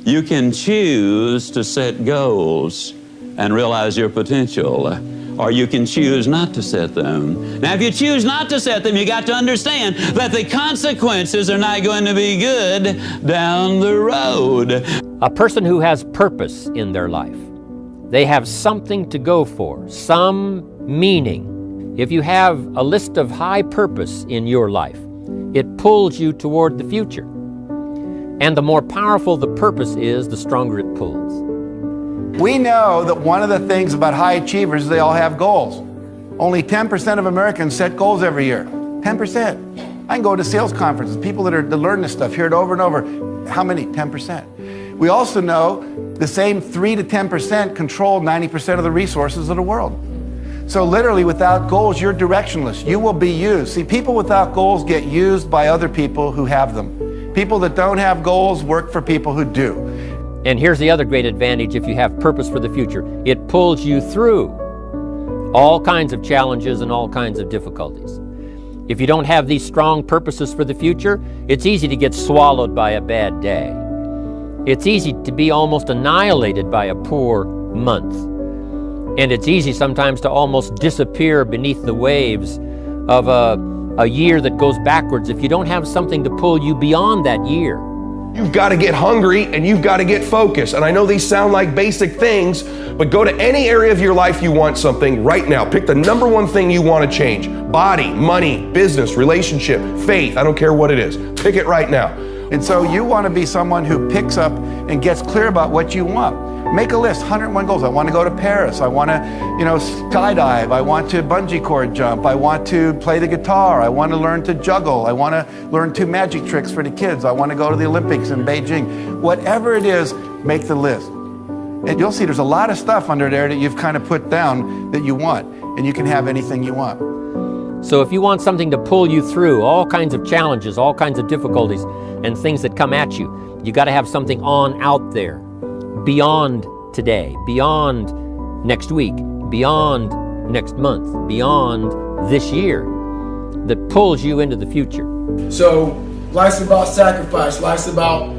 You can choose to set goals and realize your potential, or you can choose not to set them. Now, if you choose not to set them, you got to understand that the consequences are not going to be good down the road. A person who has purpose in their life, they have something to go for, some meaning. If you have a list of high purpose in your life, it pulls you toward the future. And the more powerful the purpose is, the stronger it pulls. We know that one of the things about high achievers is they all have goals. Only 10% of Americans set goals every year. 10%. I can go to sales conferences, people that learn this stuff, hear it over and over. How many? 10%. We also know the same 3 to 10% control 90% of the resources of the world. So literally, without goals, you're directionless. You will be used. See, people without goals get used by other people who have them. People that don't have goals work for people who do. And here's the other great advantage if you have purpose for the future. It pulls you through all kinds of challenges and all kinds of difficulties. If you don't have these strong purposes for the future, it's easy to get swallowed by a bad day. It's easy to be almost annihilated by a poor month. And it's easy sometimes to almost disappear beneath the waves of a year that goes backwards if you don't have something to pull you beyond that year. You've got to get hungry and you've got to get focused. And I know these sound like basic things, but go to any area of your life you want something right now. Pick the number one thing you want to change. Body, money, business, relationship, faith. I don't care what it is. Pick it right now. And so you want to be someone who picks up and gets clear about what you want. Make a list, 101 goals. I want to go to Paris. I want to, skydive. I want to bungee cord jump. I want to play the guitar. I want to learn to juggle. I want to learn 2 magic tricks for the kids. I want to go to the Olympics in Beijing. Whatever it is, make the list. And you'll see there's a lot of stuff under there that you've kind of put down that you want. And you can have anything you want. So if you want something to pull you through all kinds of challenges, all kinds of difficulties, and things that come at you, you got to have something on out there. Beyond today, beyond next week, beyond next month, beyond this year, that pulls you into the future. So life's about sacrifice, life's about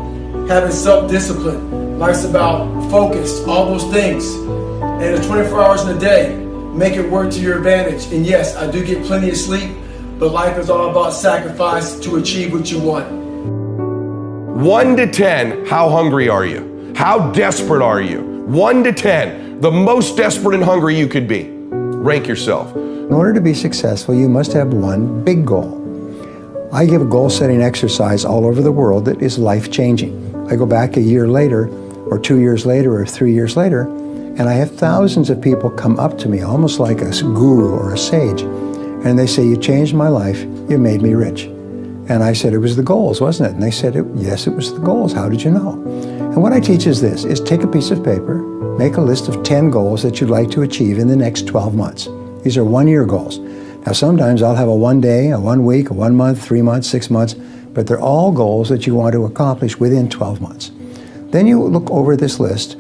having self-discipline, life's about focus, all those things. And it's 24 hours in a day. Make it work to your advantage. And yes, I do get plenty of sleep, but life is all about sacrifice to achieve what you want. 1 to 10, how hungry are you? How desperate are you? 1 to 10, the most desperate and hungry you could be. Rank yourself. In order to be successful, you must have one big goal. I give a goal-setting exercise all over the world that is life-changing. I go back a year later, or 2 years later, or 3 years later, and I have thousands of people come up to me, almost like a guru or a sage, and they say, "You changed my life, you made me rich." And I said, "It was the goals, wasn't it?" And they said, "Yes, it was the goals. How did you know?" And what I teach is this, is take a piece of paper, make a list of 10 goals that you'd like to achieve in the next 12 months. These are 1-year goals. Now sometimes I'll have a 1 day, a 1 week, a 1 month, 3 months, 6 months, but they're all goals that you want to accomplish within 12 months. Then you look over this list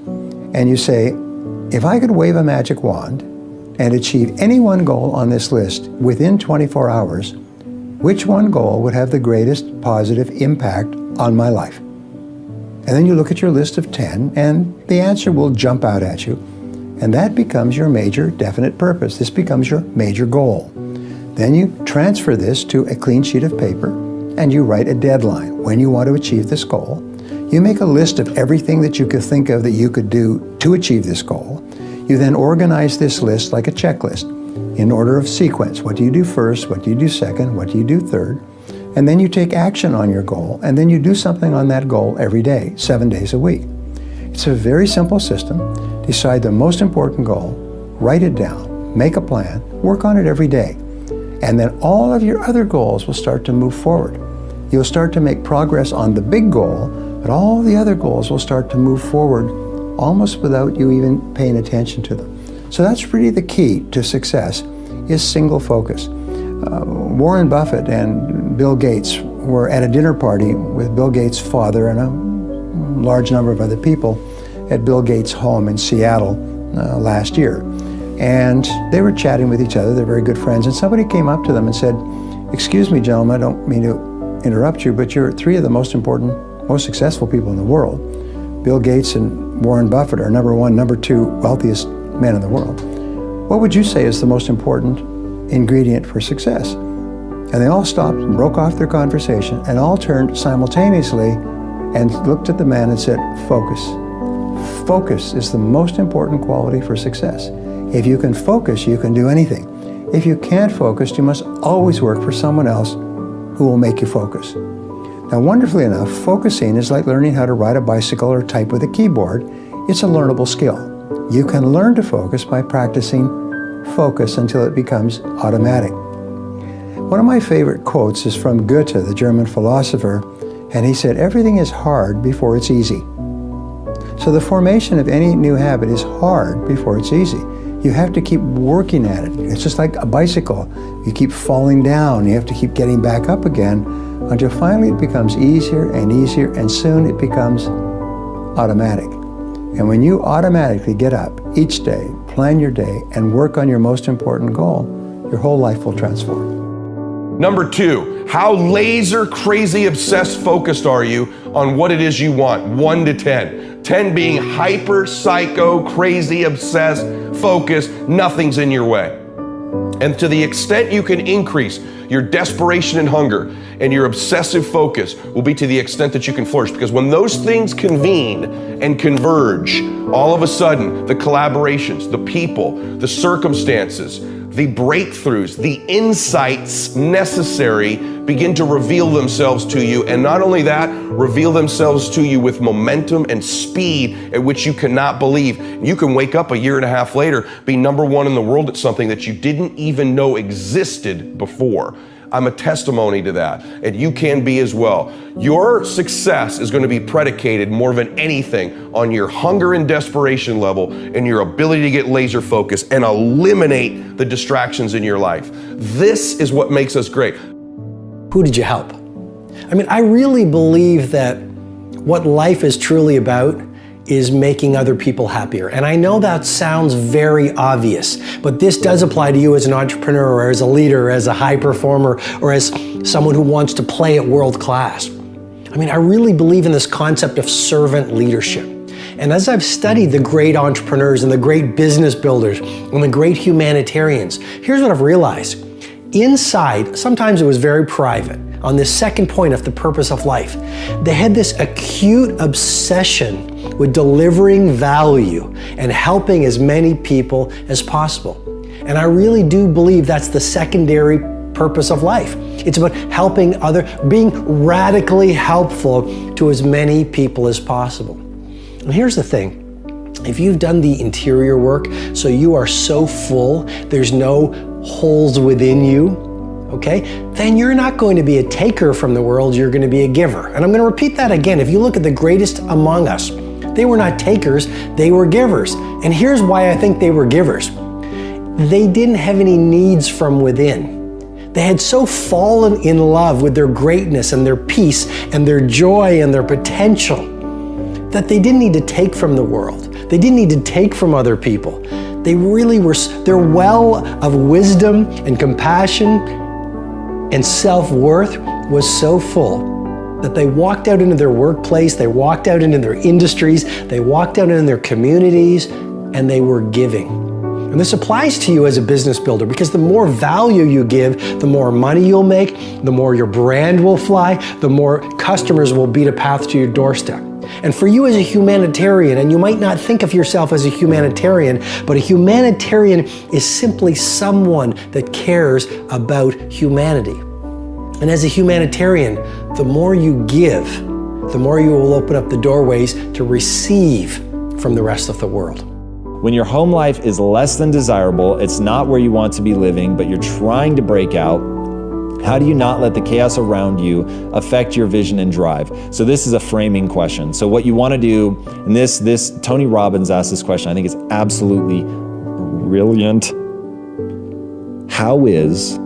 and you say, if I could wave a magic wand and achieve any one goal on this list within 24 hours, which one goal would have the greatest positive impact on my life? And then you look at your list of 10 and the answer will jump out at you. And that becomes your major definite purpose. This becomes your major goal. Then you transfer this to a clean sheet of paper and you write a deadline when you want to achieve this goal. You make a list of everything that you could think of that you could do to achieve this goal. You then organize this list like a checklist in order of sequence. What do you do first? What do you do second? What do you do third? And then you take action on your goal, and then you do something on that goal every day, 7 days a week. It's a very simple system. Decide the most important goal, write it down, make a plan, work on it every day. And then all of your other goals will start to move forward. You'll start to make progress on the big goal, but all the other goals will start to move forward almost without you even paying attention to them. So that's really the key to success, is single focus. Warren Buffett and Bill Gates were at a dinner party with Bill Gates' father and a large number of other people at Bill Gates' home in Seattle last year. And they were chatting with each other, they're very good friends, and somebody came up to them and said, "Excuse me, gentlemen, I don't mean to interrupt you, but you're 3 of the most important most successful people in the world, Bill Gates and Warren Buffett are number one, number two wealthiest men in the world. What would you say is the most important ingredient for success? And they all stopped and broke off their conversation and all turned simultaneously and looked at the man and said, focus. Focus is the most important quality for success. If you can focus, you can do anything. If you can't focus, you must always work for someone else who will make you focus. Now, wonderfully enough, focusing is like learning how to ride a bicycle or type with a keyboard. It's a learnable skill. You can learn to focus by practicing focus until it becomes automatic. One of my favorite quotes is from Goethe, the German philosopher, and he said, everything is hard before it's easy. So the formation of any new habit is hard before it's easy. You have to keep working at it. It's just like a bicycle. You keep falling down. You have to keep getting back up again until finally it becomes easier and easier, and soon it becomes automatic. And when you automatically get up each day, plan your day, and work on your most important goal, your whole life will transform. Number 2, how laser crazy obsessed focused are you on what it is you want? 1 to 10. 10 being hyper, psycho, crazy, obsessed, focused, nothing's in your way. And to the extent you can increase your desperation and hunger and your obsessive focus will be to the extent that you can flourish. Because when those things convene and converge, all of a sudden, the collaborations, the people, the circumstances, the breakthroughs, the insights necessary begin to reveal themselves to you. And not only that, reveal themselves to you with momentum and speed at which you cannot believe. You can wake up a year and a half later, be number one in the world at something that you didn't even know existed before. I'm a testimony to that, and you can be as well. Your success is going to be predicated more than anything on your hunger and desperation level and your ability to get laser focused and eliminate the distractions in your life. This is what makes us great. Who did you help? I mean, I really believe that what life is truly about is making other people happier. And I know that sounds very obvious, but this does apply to you as an entrepreneur or as a leader, or as a high performer, or as someone who wants to play at world class. I mean, I really believe in this concept of servant leadership. And as I've studied the great entrepreneurs and the great business builders and the great humanitarians, here's what I've realized. Inside, sometimes it was very private, on this second point of the purpose of life, they had this acute obsession with delivering value and helping as many people as possible. And I really do believe that's the secondary purpose of life. It's about helping being radically helpful to as many people as possible. And here's the thing. If you've done the interior work, so you are so full, there's no holes within you, okay, then you're not going to be a taker from the world, you're going to be a giver. And I'm going to repeat that again. If you look at the greatest among us, they were not takers, they were givers. And here's why I think they were givers. They didn't have any needs from within. They had so fallen in love with their greatness and their peace and their joy and their potential that they didn't need to take from the world. They didn't need to take from other people. They really were, their well of wisdom and compassion and self-worth was so full that they walked out into their workplace, they walked out into their industries, they walked out into their communities, and they were giving. And this applies to you as a business builder, because the more value you give, the more money you'll make, the more your brand will fly, the more customers will beat a path to your doorstep. And for you as a humanitarian, and you might not think of yourself as a humanitarian, but a humanitarian is simply someone that cares about humanity. And as a humanitarian, the more you give, the more you will open up the doorways to receive from the rest of the world. When your home life is less than desirable, it's not where you want to be living, but you're trying to break out, how do you not let the chaos around you affect your vision and drive? So this is a framing question. So what you want to do, and this Tony Robbins asked this question, I think it's absolutely brilliant. How is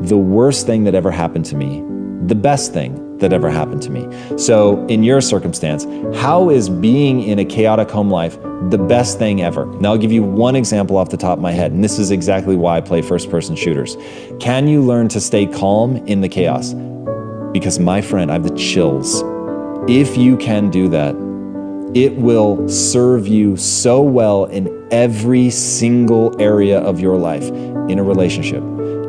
the worst thing that ever happened to me the best thing that ever happened to me? So in your circumstance, how is being in a chaotic home life the best thing ever? Now I'll give you one example off the top of my head, and this is exactly why I play first-person shooters. Can you learn to stay calm in the chaos? Because my friend, I have the chills. If you can do that, it will serve you so well in every single area of your life, in a relationship,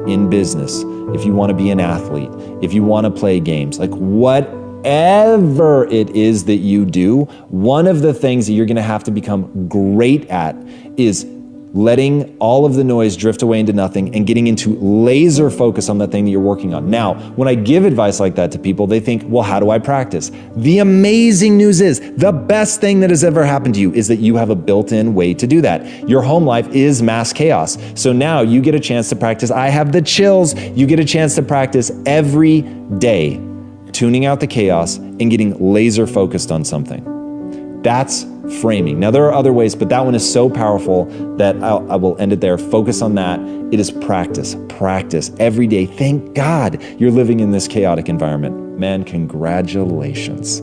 in business, if you want to be an athlete, if you want to play games, like whatever it is that you do, one of the things that you're going to have to become great at is letting all of the noise drift away into nothing and getting into laser focus on the thing that you're working on. Now, when I give advice like that to people, they think, well, how do I practice? The amazing news is, the best thing that has ever happened to you is that you have a built-in way to do that. Your home life is mass chaos. So now you get a chance to practice. I have the chills. You get a chance to practice every day, tuning out the chaos and getting laser focused on something. That's framing. Now, there are other ways, but that one is so powerful that I will end it there. Focus on that. It is practice, practice every day. Thank God you're living in this chaotic environment. Man, congratulations.